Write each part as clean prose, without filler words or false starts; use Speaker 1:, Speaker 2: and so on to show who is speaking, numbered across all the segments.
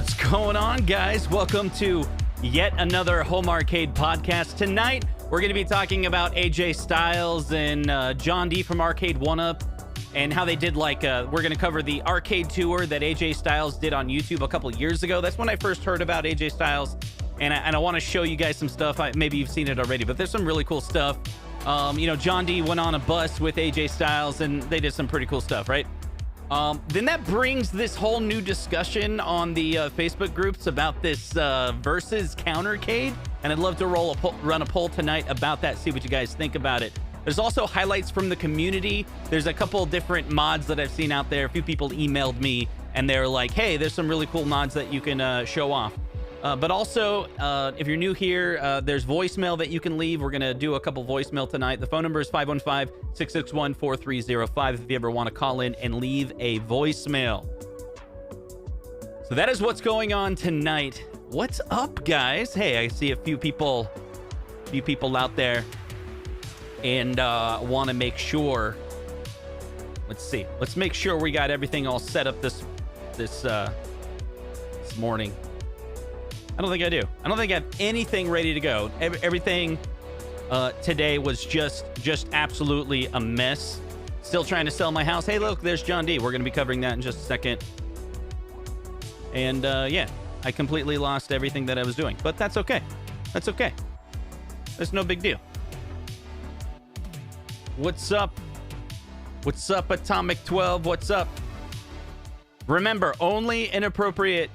Speaker 1: What's going on, guys? Welcome to yet another Home Arcade podcast. Tonight, we're going to be talking about AJ Styles and John D from Arcade1up and how they did we're going to cover the arcade tour that AJ Styles did on YouTube a couple years ago. That's when I first heard about AJ Styles, and I want to show you guys some stuff. Maybe you've seen it already, but there's some really cool stuff. John D went on a bus with AJ Styles, and they did some pretty cool stuff, right? Then that brings this whole new discussion on the Facebook groups about this versus countercade, and I'd love to run a poll tonight about that, see what you guys think about it. There's also highlights from the community. There's a couple different mods that I've seen out there. A few people emailed me, and they're like, hey, there's some really cool mods that you can show off. But also, if you're new here, there's voicemail that you can leave. We're going to do a couple voicemail tonight. The phone number is 515-661-4305 if you ever want to call in and leave a voicemail. So that is what's going on tonight. What's up, guys? Hey, I see a few people out there, and want to make sure. Let's see. Let's make sure we got everything all set up this morning. I don't think I do. I don't think I have anything ready to go. Everything today was just absolutely a mess. Still trying to sell my house. Hey, look, there's John D. We're going to be covering that in just a second. And yeah, I completely lost everything that I was doing. But that's okay. That's okay. That's no big deal. What's up? What's up, Atomic 12? What's up? Remember, only inappropriate...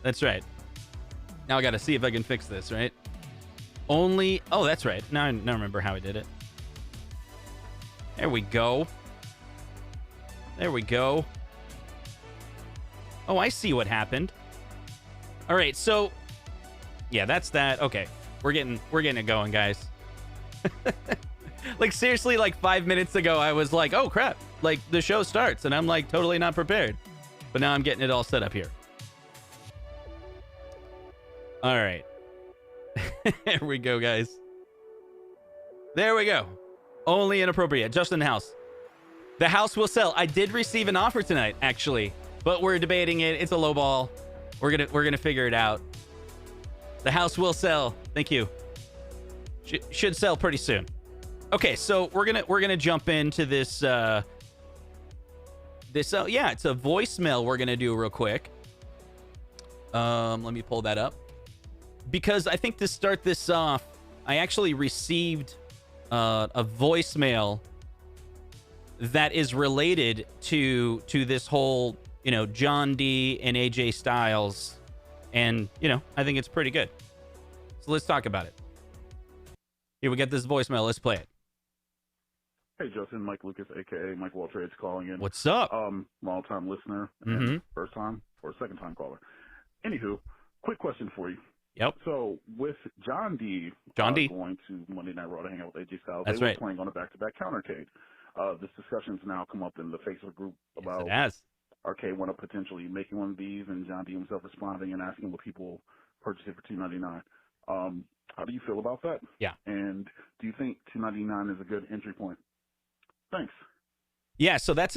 Speaker 1: That's right. Now I got to see if I can fix this, right? Only... Oh, that's right. Now I remember how I did it. There we go. There we go. Oh, I see what happened. All right, so... Yeah, that's that. Okay. We're getting it going, guys. Like, seriously, like 5 minutes ago, I was like, oh, crap. Like, the show starts, and I'm, like, totally not prepared. But now I'm getting it all set up here. All right. There we go, guys. There we go. Only inappropriate. Just in the house. The house will sell. I did receive an offer tonight, actually, but we're debating it. It's a low ball. We're gonna figure it out. The house will sell. Thank you. Should sell pretty soon. Okay, so we're gonna jump into this. Yeah, it's a voicemail we're gonna do real quick. Let me pull that up. Because I think to start this off, I actually received a voicemail that is related to this whole, John D and AJ Styles. And, I think it's pretty good. So let's talk about it. Here we get this voicemail. Let's play it.
Speaker 2: Hey, Justin, Mike Lucas, a.k.a. Mike Waltrades calling in.
Speaker 1: What's up?
Speaker 2: Long-time listener and first time or second-time caller. Anywho, quick question for you.
Speaker 1: Yep.
Speaker 2: So with John D going to Monday Night Raw to hang out with AJ Styles,
Speaker 1: That's
Speaker 2: they were
Speaker 1: right.
Speaker 2: playing on a back-to-back countercade. This discussion's now come up in the Facebook group about Arcade1up potentially making one of these, and John D himself responding and asking will people purchase it for $2.99. How do you feel about that?
Speaker 1: Yeah.
Speaker 2: And do you think $2.99 is a good entry point? Thanks.
Speaker 1: Yeah, so that's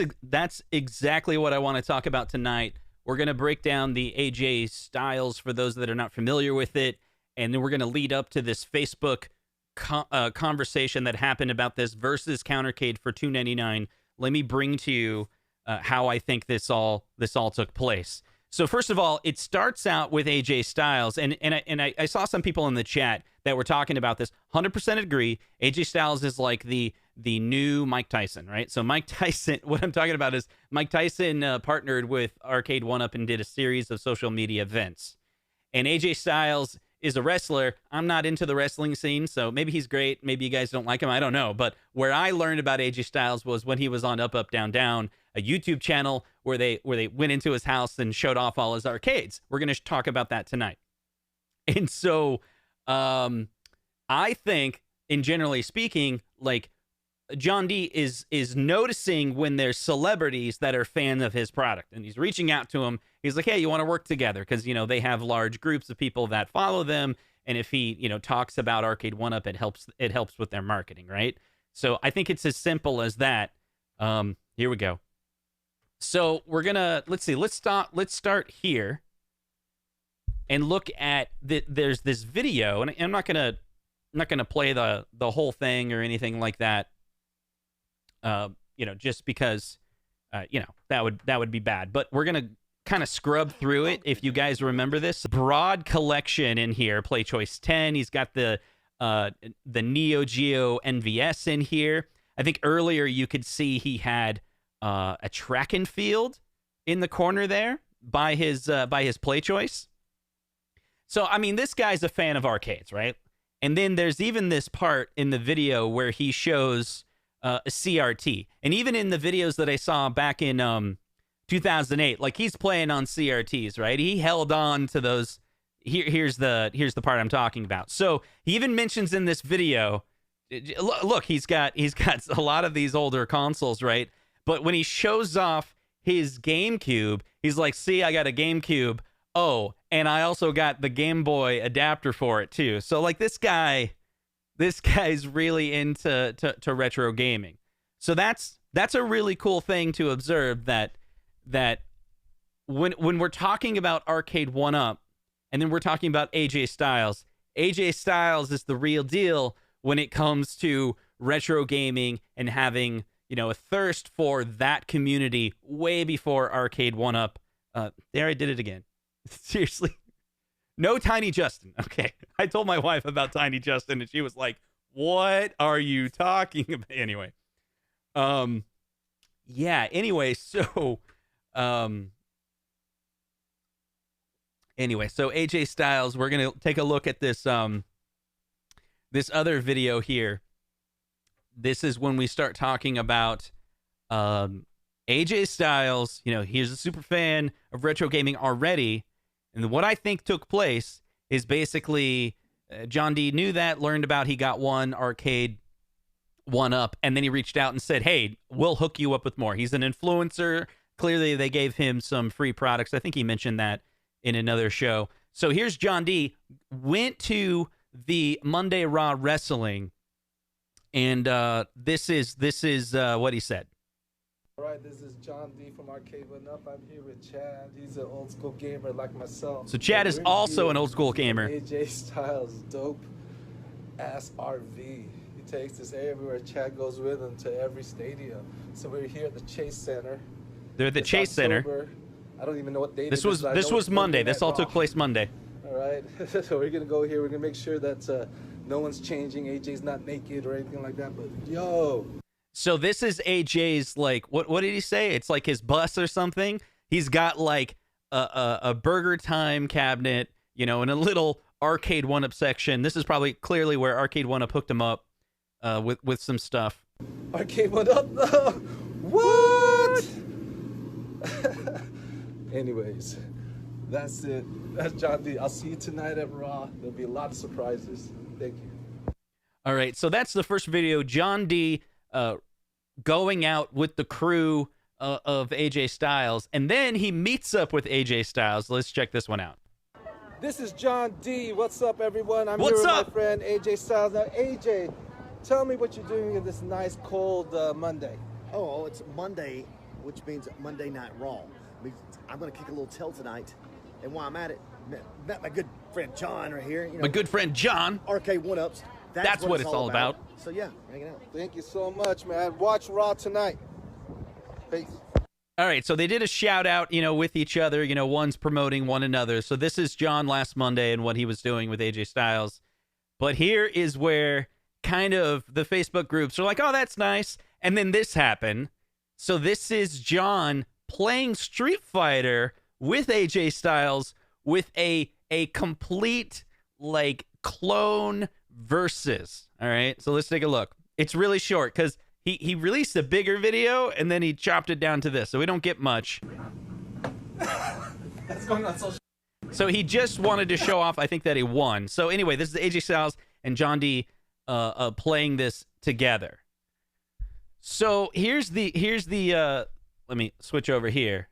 Speaker 1: exactly what I want to talk about tonight. We're going to break down the AJ Styles for those that are not familiar with it, and then we're going to lead up to this Facebook conversation that happened about this versus countercade for $2.99. Let me bring to you how I think this all took place. So first of all, it starts out with AJ Styles, and I saw some people in the chat that were talking about this. 100% agree. AJ Styles is like the new Mike Tyson, right? So Mike Tyson, what I'm talking about is Mike Tyson partnered with Arcade1up and did a series of social media events. And AJ Styles is a wrestler. I'm not into the wrestling scene, so maybe he's great. Maybe you guys don't like him. I don't know. But where I learned about AJ Styles was when he was on Up, Up, Down, Down, a YouTube channel where they went into his house and showed off all his arcades. We're going to talk about that tonight. And so I think, in generally speaking, like, John D is noticing when there's celebrities that are fans of his product, and he's reaching out to them. He's like, hey, you want to work together? Because, they have large groups of people that follow them. And if he, talks about Arcade1up, it helps with their marketing, right? So I think it's as simple as that. Here we go. So we're gonna let's start here. and look at there's this video, and I'm not gonna play the whole thing or anything like that. Just because, that would be bad. But we're gonna kind of scrub through it. If you guys remember this broad collection in here, Play Choice 10. He's got the Neo Geo NVS in here. I think earlier you could see he had a track and field in the corner there by his Play Choice. So I mean, this guy's a fan of arcades, right? And then there's even this part in the video where he shows a CRT, and even in the videos that I saw back in 2008, like he's playing on CRTs, right? He held on to those. Here's the part I'm talking about. So he even mentions in this video, look, he's got a lot of these older consoles, right? But when he shows off his GameCube, he's like, "See, I got a GameCube. Oh, and I also got the Game Boy adapter for it too." So like this guy's really into retro gaming. So that's a really cool thing to observe, that when we're talking about Arcade1up, and then we're talking about AJ Styles is the real deal when it comes to retro gaming and having, a thirst for that community way before Arcade1up. There, I did it again. Seriously. No Tiny Justin. Okay. I told my wife about Tiny Justin, and she was like, "What are you talking about?" Anyway. Yeah, anyway, so so AJ Styles, we're going to take a look at this this other video here. This is when we start talking about AJ Styles. He's a super fan of retro gaming already. And what I think took place is basically John D knew that, learned about, he got one Arcade1up, and then he reached out and said, "Hey, we'll hook you up with more." He's an influencer. Clearly, they gave him some free products. I think he mentioned that in another show. So here's John D. Went to the Monday Raw Wrestling, and this is what he said.
Speaker 3: All right, this is John D from Arcade1up. I'm here with Chad. He's an old school gamer like myself.
Speaker 1: So Chad is also an old school gamer.
Speaker 3: AJ Styles, dope ass RV. He takes this everywhere. Chad goes with him to every stadium. So we're here at the Chase Center.
Speaker 1: They're at the Chase Center.
Speaker 3: I don't even know what date
Speaker 1: this was. This was Monday. This all took place Monday.
Speaker 3: All right. So we're gonna go here. We're gonna make sure that no one's changing. AJ's not naked or anything like that. But yo.
Speaker 1: So this is AJ's, like, what did he say? It's like his bus or something. He's got like a Burger Time cabinet, in a little Arcade1up section. This is probably clearly where Arcade1up hooked him up with some stuff.
Speaker 3: Arcade1up though? What? Anyways, that's it. That's John D. I'll see you tonight at Raw. There'll be a lot of surprises. Thank you.
Speaker 1: All right, so that's the first video. John D. Going out with the crew of AJ Styles, and then he meets up with AJ Styles. Let's check this one out.
Speaker 3: This is John D. What's up, everyone? I'm here with my friend AJ Styles. Now, AJ, tell me what you're doing in this nice, cold Monday.
Speaker 4: Oh, it's Monday, which means Monday Night Raw. I'm going to kick a little tail tonight, and while I'm at it, met my good friend John right here.
Speaker 1: My good friend John.
Speaker 4: Arcade1ups.
Speaker 1: That's what it's all about.
Speaker 4: So yeah, hanging out.
Speaker 3: Thank you so much, man. Watch Raw tonight. Peace.
Speaker 1: All right, so they did a shout out, with each other. One's promoting one another. So this is John last Monday and what he was doing with AJ Styles. But here is where kind of the Facebook groups are like, "Oh, that's nice." And then this happened. So this is John playing Street Fighter with AJ Styles with a complete, like, clone versus. All right, so let's take a look. It's really short because he released a bigger video and then he chopped it down to this, so we don't get much.
Speaker 3: That's going on social.
Speaker 1: So he just wanted to show off, I think, that he won. So anyway, this is AJ Styles and John D playing this together. So here's the let me switch over here.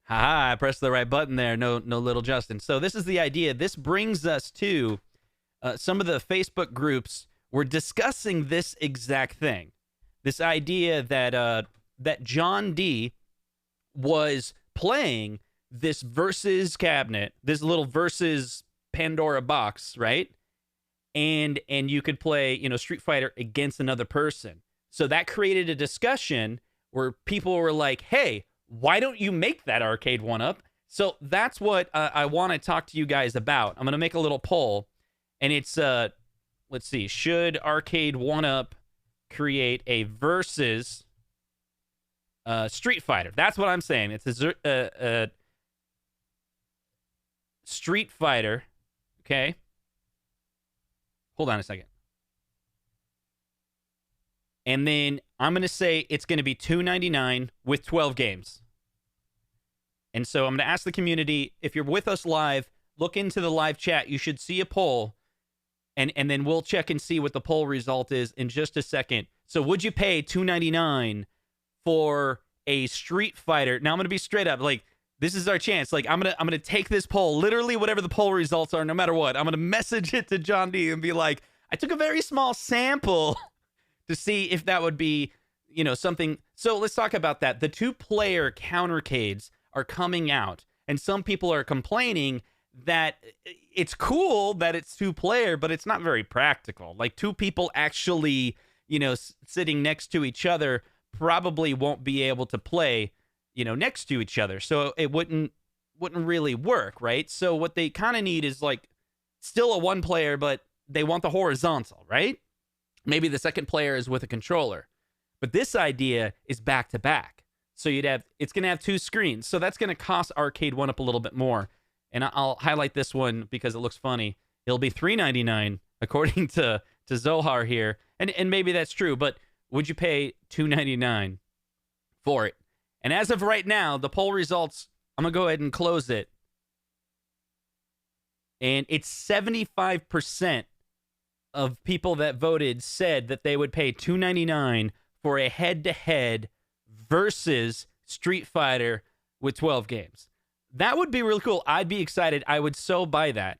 Speaker 1: Haha, I pressed the right button there. No little Justin. So this is the idea. This brings us to some of the Facebook groups were discussing this exact thing. This idea that that John D was playing this versus cabinet, this little versus Pandora box, right? And you could play, you know, Street Fighter against another person. So that created a discussion where people were like, hey, why don't you make that Arcade1up? So that's what I want to talk to you guys about. I'm going to make a little poll, and it's, let's see, should Arcade1up create a versus Street Fighter? That's what I'm saying. It's a Street Fighter, okay? Hold on a second. And then I'm going to say it's going to be $2.99 with 12 games. And so I'm going to ask the community, if you're with us live, look into the live chat. You should see a poll, and then we'll check and see what the poll result is in just a second. So would you pay $2.99 for a Street Fighter? Now I'm going to be straight up. Like, this is our chance. Like, I'm gonna take this poll, literally whatever the poll results are, no matter what. I'm going to message it to John D and be like, I took a very small sample to see if that would be, you know, something. So let's talk about that. The 2-player countercades are coming out, and some people are complaining that it's cool that it's 2-player, but it's not very practical. Like, 2 people actually, you know, sitting next to each other probably won't be able to play, you know, next to each other. So it wouldn't really work, right? So what they kind of need is, like, still a 1-player, but they want the horizontal, right? Maybe the second player is with a controller. But this idea is back-to-back. So it's going to have 2 screens. So that's going to cost Arcade1up a little bit more. And I'll highlight this one because it looks funny. It'll be $3.99 according to Zohar here. And maybe that's true, but would you pay $2.99 for it? And as of right now, the poll results, I'm going to go ahead and close it. And it's 75% of people that voted said that they would pay $2.99 for a head-to-head versus Street Fighter with 12 games. That would be really cool. I'd be excited. I would so buy that.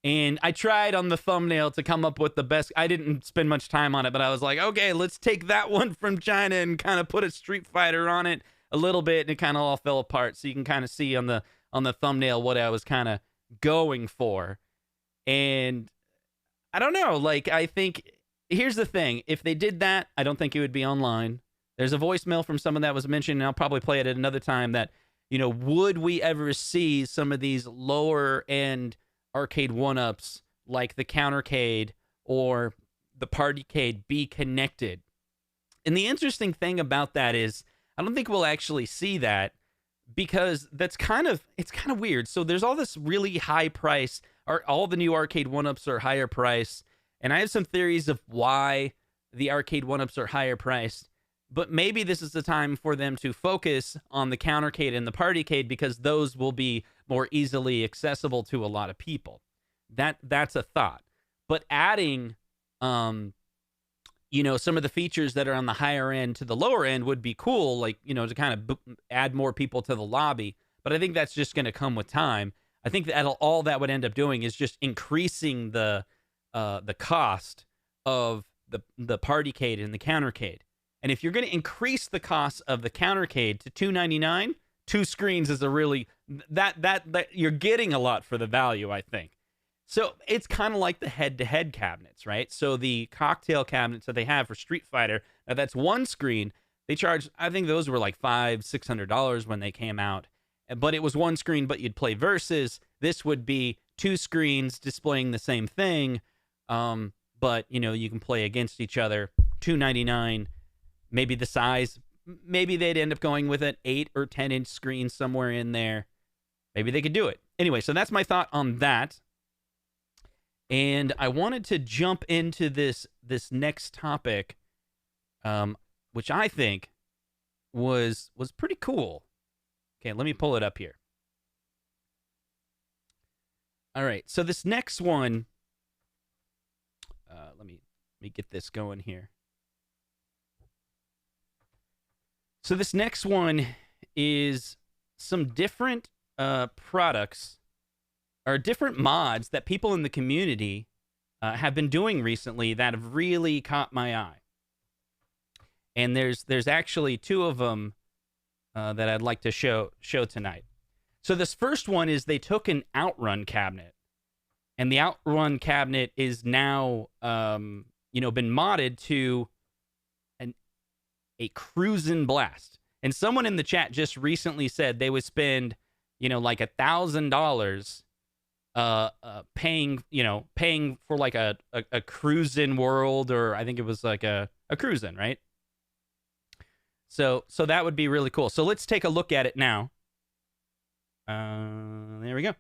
Speaker 1: And I tried on the thumbnail to come up with the best. I didn't spend much time on it, but I was like, okay, let's take that one from China and kind of put a Street Fighter on it a little bit, and it kind of all fell apart. So you can kind of see on the thumbnail what I was kind of going for. And I don't know, like, I think, here's the thing. If they did that, I don't think it would be online. There's a voicemail from someone that was mentioned, and I'll probably play it at another time, that, you know, would we ever see some of these lower-end Arcade1ups, like the Countercade or the Partycade, be connected? And the interesting thing about that is, I don't think we'll actually see that, because it's kind of weird. So there's all this really high price, or all the new Arcade1ups are higher price, and I have some theories of why the Arcade1ups are higher priced. But maybe this is the time for them to focus on the Countercade and the Partycade, because those will be more easily accessible to a lot of people. That's a thought. But adding, you know, some of the features that are on the higher end to the lower end would be cool, like, you know, to kind of add more people to the lobby. But I think that's just going to come with time. I think that all that would end up doing is just increasing the cost of the Partycade and the Countercade. And if you're going to increase the cost of the Countercade to $2.99, 2 screens is a really that you're getting a lot for the value, I think. So it's kind of like the head-to-head cabinets, right? So the cocktail cabinets that they have for Street Fighter, now that's 1 screen. They charge, I think those were like $500-$600 when they came out. But it was 1 screen, but you'd play versus. This would be 2 screens displaying the same thing. But, you know, you can play against each other. $2.99. Maybe the size, maybe they'd end up going with an 8 or 10-inch screen somewhere in there. Maybe they could do it. Anyway, so that's my thought on that. And I wanted to jump into this next topic, which I think was pretty cool. Okay, let me pull it up here. All right, so this next one, let me get this going here. So this next one is some different products or different mods that people in the community have been doing recently that have really caught my eye. And there's actually 2 of them that I'd like to show tonight. So this first one is they took an Outrun cabinet, and the Outrun cabinet is now, been modded to a Crusin blast. And someone in the chat just recently said they would spend, like $1,000 paying for like a Crusin world, or I think it was like a Crusin, right? So that would be really cool. So let's take a look at it now. There we go.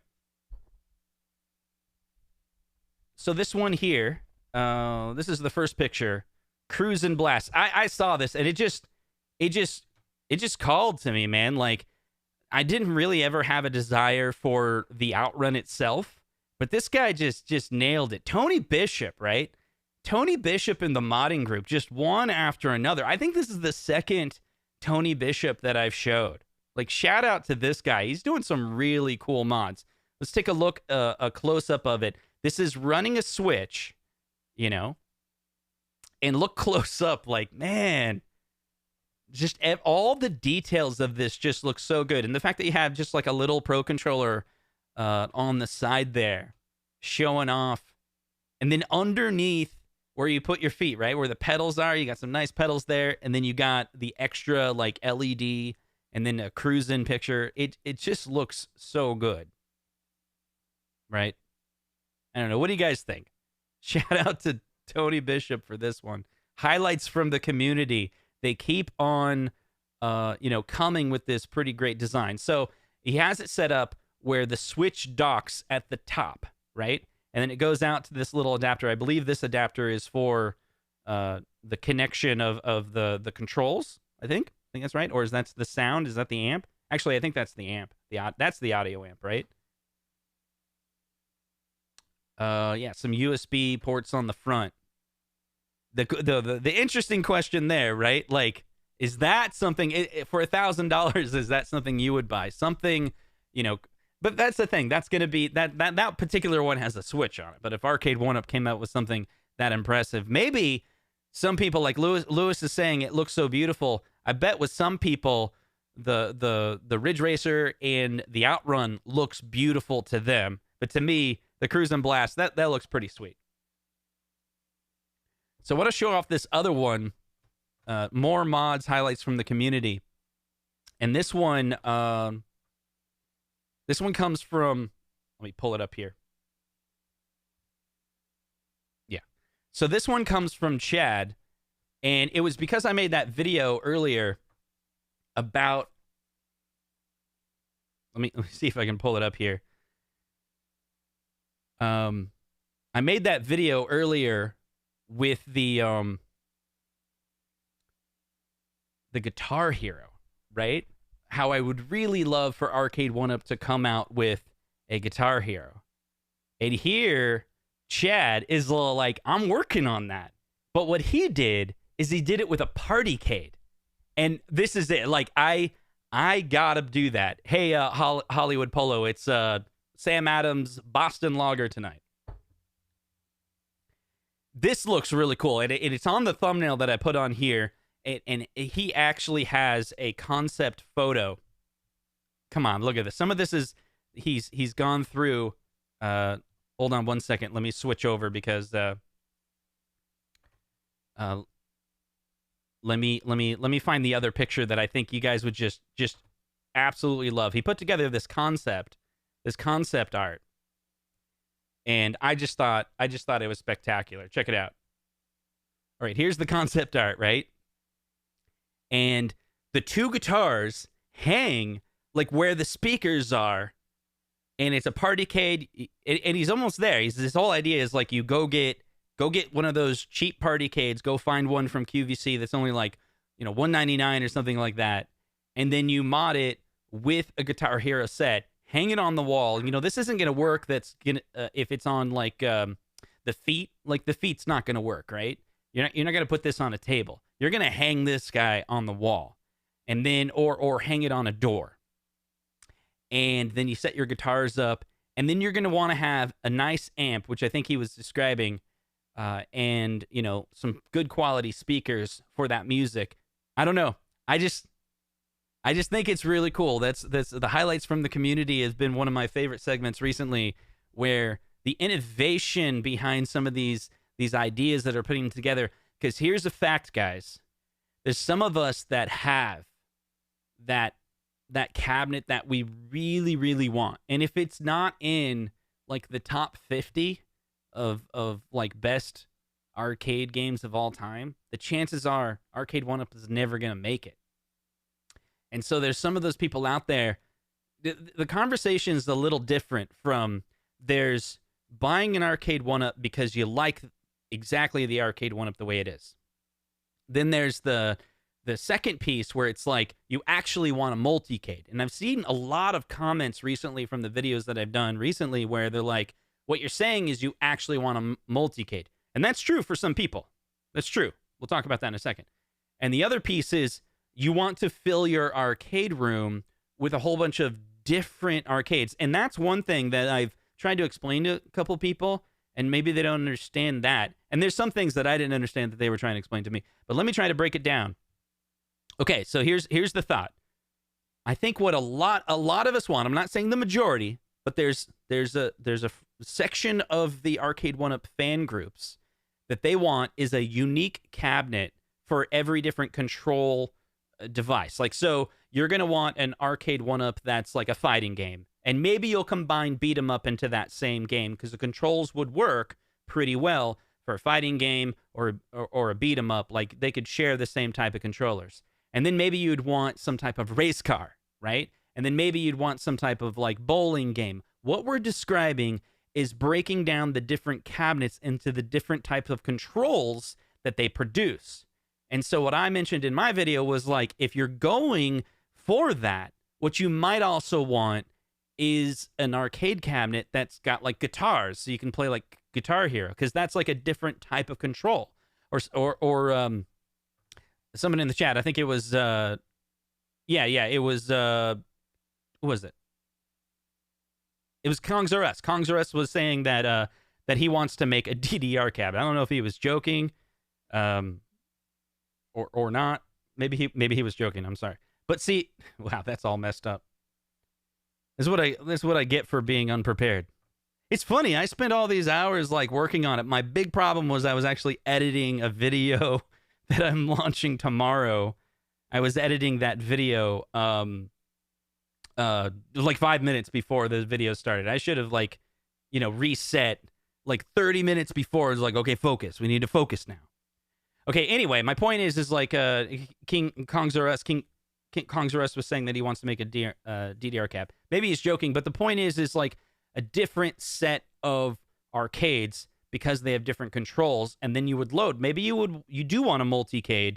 Speaker 1: So this one here, this is the first picture, Crusin blast. I saw this and it just called to me, man. Like, I didn't really ever have a desire for the Outrun itself, but this guy just nailed it. Tony Bishop, right? Tony Bishop in the modding group, just one after another. I think this is the second Tony Bishop that I've showed. Like, shout out to this guy. He's doing some really cool mods. Let's take a look, a close-up of it. This is running a Switch, and look close up. Like, man, just all the details of this just look so good. And the fact that you have just like a little Pro Controller on the side there showing off. And then underneath where you put your feet, right, where the pedals are, you got some nice pedals there. And then you got the extra like LED and then a Crusin picture. It just looks so good, right? I don't know. What do you guys think? Shout out to Tony Bishop for this one. Highlights from the community. They keep on, coming with this pretty great design. So he has it set up where the Switch docks at the top, right? And then it goes out to this little adapter. I believe this adapter is for the connection of the controls, I think that's right. Or is that the sound? Is that the amp? Actually, I think that's the amp. That's the audio amp, right? Some USB ports on the front. The interesting question there, right? Like, is that something for $1,000? Is that something you would buy? Something, But that's the thing. That's gonna be that particular one has a Switch on it. But if Arcade1up came out with something that impressive, maybe some people, like Lewis is saying, it looks so beautiful. I bet with some people, the Ridge Racer and the Outrun looks beautiful to them, but to me, the Crusin blast that looks pretty sweet. So I want to show off this other one, more mods, highlights from the community. And this one comes from, let me pull it up here. Yeah. So this one comes from Chad, and it was because I made that video earlier about, let me see if I can pull it up here. I made that video earlier with the Guitar Hero, right? How I would really love for Arcade1up to come out with a Guitar Hero. And here, Chad is like, I'm working on that. But what he did is he did it with a Partycade. And this is it. Like, I gotta do that. Hey, Hollywood Polo, it's Sam Adams Boston Lager tonight. This looks really cool, and it's on the thumbnail that I put on here, and he actually has a concept photo. Come on, look at this. Some of this is he's gone through. Hold on one second. Let me switch over because let me find the other picture that I think you guys would just absolutely love. He put together this concept art. And I just thought it was spectacular. Check it out. All right, here's the concept art, right? And the two guitars hang like where the speakers are, and it's a Partycade, and he's almost there. His whole idea is like, you go get one of those cheap Partycades, go find one from QVC that's only like, $199 or something like that, and then you mod it with a Guitar Hero set. Hang it on the wall. This isn't going to work. That's gonna if it's on like the feet. Like, the feet's not going to work, right? You're not going to put this on a table. You're going to hang this guy on the wall, and then or hang it on a door. And then you set your guitars up, and then you're going to want to have a nice amp, which I think he was describing, and some good quality speakers for that music. I don't know. I just think it's really cool. That's the highlights from the community has been one of my favorite segments recently, where the innovation behind some of these ideas that are putting together. Because here's a fact, guys. There's some of us that have that cabinet that we really, really want. And if it's not in like the top 50 of like best arcade games of all time, the chances are Arcade1up is never going to make it. And so there's some of those people out there. The conversation is a little different from there's buying an Arcade1up because you like exactly the Arcade1up the way it is. Then there's the second piece where it's like you actually want a multicade. And I've seen a lot of comments recently from the videos that I've done recently where they're like, what you're saying is you actually want a multicade. And that's true for some people. That's true. We'll talk about that in a second. And the other piece is you want to fill your arcade room with a whole bunch of different arcades. And that's one thing that I've tried to explain to a couple people, and maybe they don't understand that. And there's some things that I didn't understand that they were trying to explain to me. But let me try to break it down. Okay, so here's the thought. I think what a lot of us want, I'm not saying the majority, but there's a section of the Arcade1up fan groups that they want is a unique cabinet for every different control device. Like, so you're going to want an Arcade1up that's like a fighting game. And maybe you'll combine beat 'em up into that same game because the controls would work pretty well for a fighting game or a beat 'em up. Like, they could share the same type of controllers. And then maybe you'd want some type of race car, right? And then maybe you'd want some type of like bowling game. What we're describing is breaking down the different cabinets into the different types of controls that they produce. And so what I mentioned in my video was like, if you're going for that, what you might also want is an arcade cabinet that's got like guitars, so you can play like Guitar Hero, because that's like a different type of control. Or someone in the chat, I think it was it was who was it? It was Kongs R Us. Kongs R Us was saying that that he wants to make a DDR cabinet. I don't know if he was joking, or not. Maybe he was joking. I'm sorry. But see, wow, that's all messed up. This is what I get for being unprepared. It's funny. I spent all these hours like working on it. My big problem was I was actually editing a video that I'm launching tomorrow. I was editing that video like 5 minutes before the video started. I should have like, reset like 30 minutes before. It was like, okay, focus. We need to focus now. Okay, anyway, my point is like King Kongs R Us was saying that he wants to make a DDR cap. Maybe he's joking, but the point is like a different set of arcades because they have different controls, and then you would load. Maybe you do want a multicade.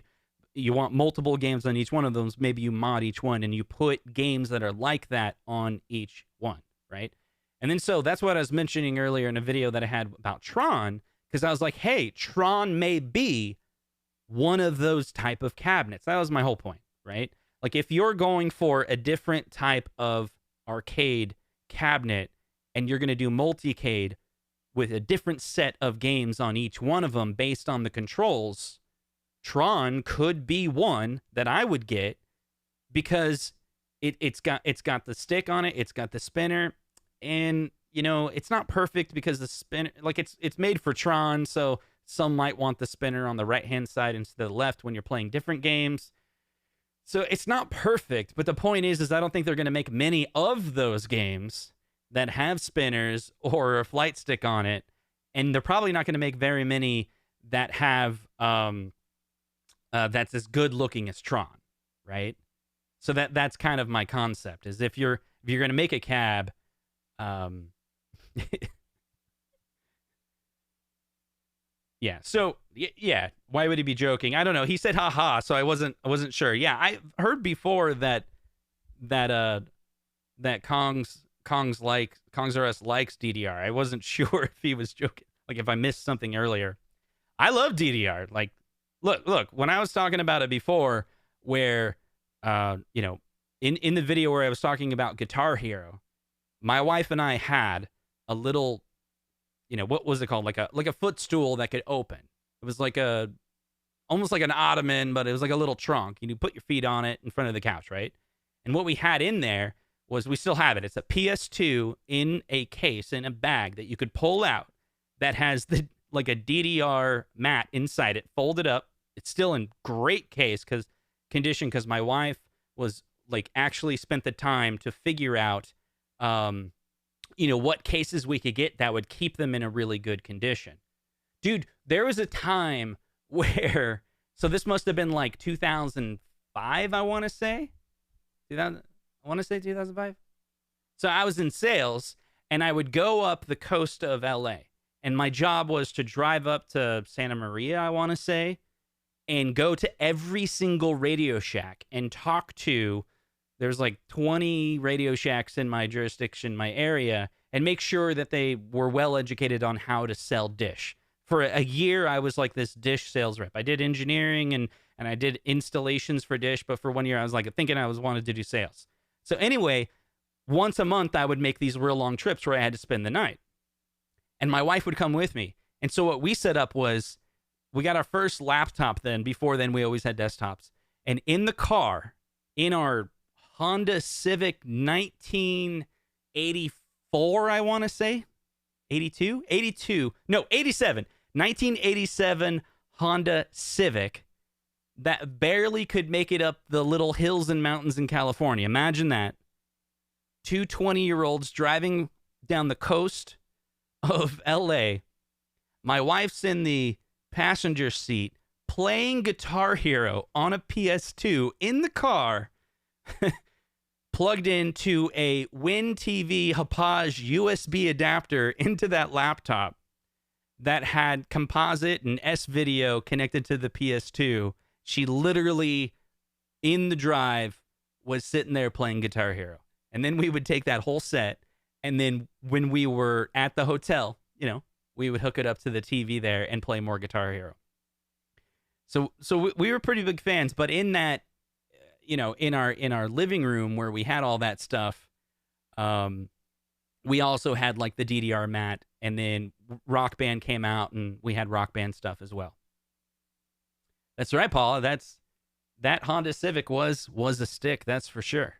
Speaker 1: You want multiple games on each one of those. Maybe you mod each one, and you put games that are like that on each one, right? And then so that's what I was mentioning earlier in a video that I had about Tron, because I was like, hey, Tron may be one of those type of cabinets. That was my whole point, right? Like, if you're going for a different type of arcade cabinet and you're going to do multicade with a different set of games on each one of them based on the controls, Tron could be one that I would get because it's got the stick on it, it's got the spinner, and it's not perfect because the spinner, like, it's made for Tron, so some might want the spinner on the right-hand side instead of the left when you're playing different games. So it's not perfect, but the point is I don't think they're going to make many of those games that have spinners or a flight stick on it, and they're probably not going to make very many that have that's as good looking as Tron, right? So that's kind of my concept, is if you're going to make a cab, yeah. So yeah, why would he be joking? I don't know. He said haha, so I wasn't sure. Yeah, I heard before that Kongs R Us likes DDR. I wasn't sure if he was joking. Like, if I missed something earlier. I love DDR. Like, look, when I was talking about it before, where in the video where I was talking about Guitar Hero, my wife and I had a little, what was it called? Like a footstool that could open. It was like almost like an ottoman, but it was like a little trunk. You put your feet on it in front of the couch, right? And what we had in there was, we still have it. It's a PS2 in a case, in a bag that you could pull out that has the like a DDR mat inside it, folded up. It's still in great condition because my wife was like actually spent the time to figure out, what cases we could get that would keep them in a really good condition. Dude, there was a time where, so this must have been like 2005, I want to say. 2005. So I was in sales, and I would go up the coast of LA, and my job was to drive up to Santa Maria, I want to say, and go to every single Radio Shack and talk to, there's like 20 Radio Shacks in my jurisdiction, my area, and make sure that they were well educated on how to sell Dish. For a year, I was like this Dish sales rep. I did engineering and I did installations for Dish, but for 1 year, I was like thinking I wanted to do sales. So anyway, once a month, I would make these real long trips where I had to spend the night. And my wife would come with me. And so what we set up was, we got our first laptop then. Before then, we always had desktops. And in the car, in our Honda Civic 1984, I want to say, 82? 82. No, 87. 1987 Honda Civic that barely could make it up the little hills and mountains in California. Imagine that. Two 20-year-olds driving down the coast of LA. My wife's in the passenger seat playing Guitar Hero on a PS2 in the car, plugged into a Win TV Hauppauge USB adapter into that laptop that had composite and S-video connected to the PS2. She literally, in the drive, was sitting there playing Guitar Hero. And then we would take that whole set, and then when we were at the hotel, we would hook it up to the TV there and play more Guitar Hero. So we were pretty big fans, but in that, in our living room where we had all that stuff, we also had like the DDR mat, and then Rock Band came out, and we had Rock Band stuff as well. That's right, Paula. That Honda Civic was a stick, that's for sure.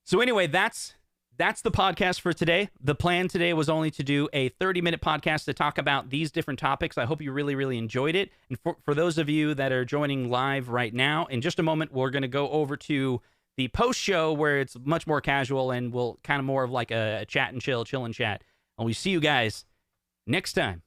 Speaker 1: So anyway, that's the podcast for today. The plan today was only to do a 30-minute podcast to talk about these different topics. I hope you really, really enjoyed it. And for those of you that are joining live right now, in just a moment, we're going to go over to the post-show where it's much more casual and we'll kind of more of like a chat and chill and chat. And we see you guys next time.